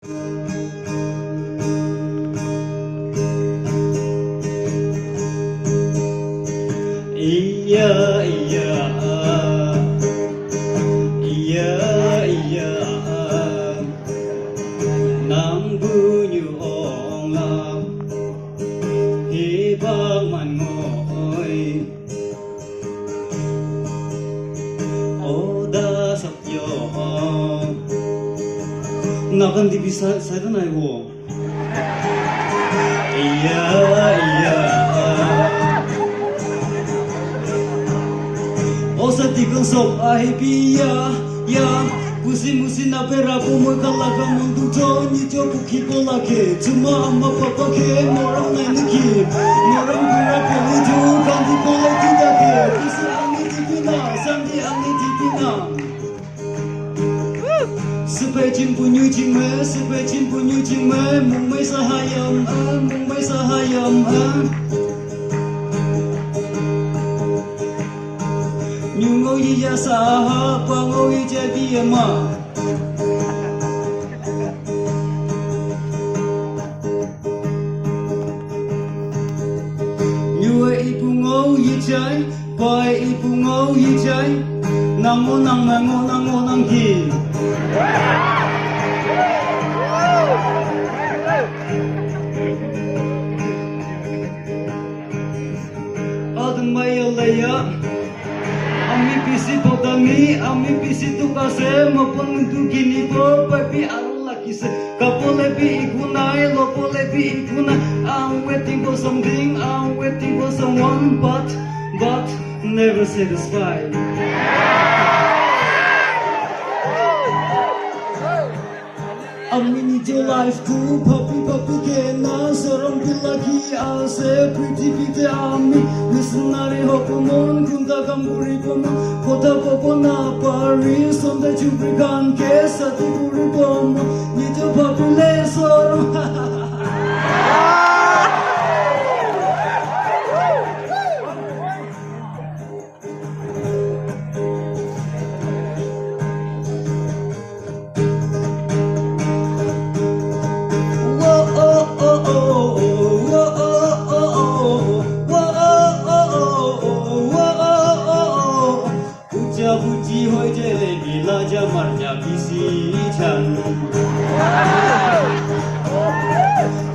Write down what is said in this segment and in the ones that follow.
Iya iya iya iya nang bunyu ong la hi bang man ngoi o da sak yo nakan di bisa saya na iwo iya iya Osa tikang sok ahi piya ya Musin musin na pera po mo kalaga mundu to ni to buki bola ke Tuma amma papa ke moram na niki Moram pera peli tu kandi bola kita ke Isi angi tipina sandi angi tipina Sepai jin punyu jing me sepai jin punyu jing me mung mai sahayam mung mai sahayam Nyungo iya saha pango ija diama Nyue ibu ngau ijai pai ibu ngau ijai nango nang nango nango nang ki Adın bayalaya Ami pisi potami, ami pisi tu kase, mapang tu kini po, papi Allah kise. Kapo lepi ikunai, lopo lepi ikunai. I'm waiting for something, I'm waiting for someone, but never satisfied. Ami need your life too, papi kena seorang lagi ase pretty pite ami listenari hopumon kunda kamburi pomo kota popo na Paris sonda cubrikan ke sati kuri pomo nijo papi le seorang Puji hoi jelebi la jamarnya bisi chan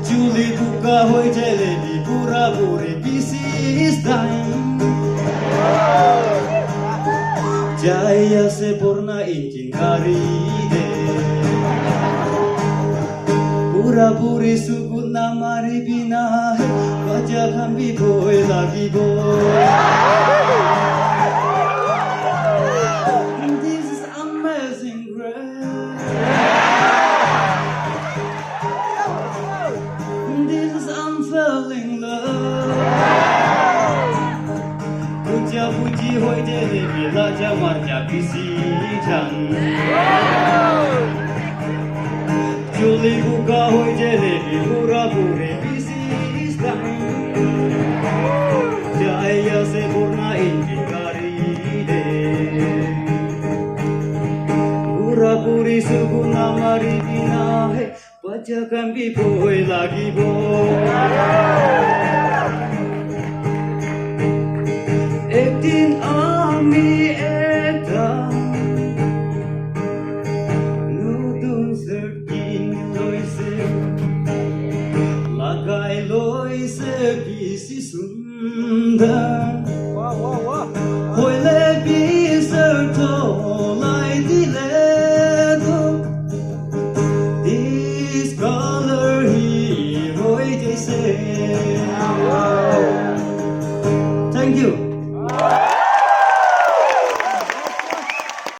Juli buka hoi jelebi pura puri bisi stain Jaya sepurna incin karide Pura puri suku namari binahe Wajah kambi boy lagi boy Puji hoi jelebi la jamarnya bisi chan Juli buka hoi jelebi pura-pura bisi stain Jaya sepurna incin karide Pura-puri suku namari binahe Baca kambi boy lagi boy Ektin ami eta Nudun serkin loise Lagai loise bisi sunda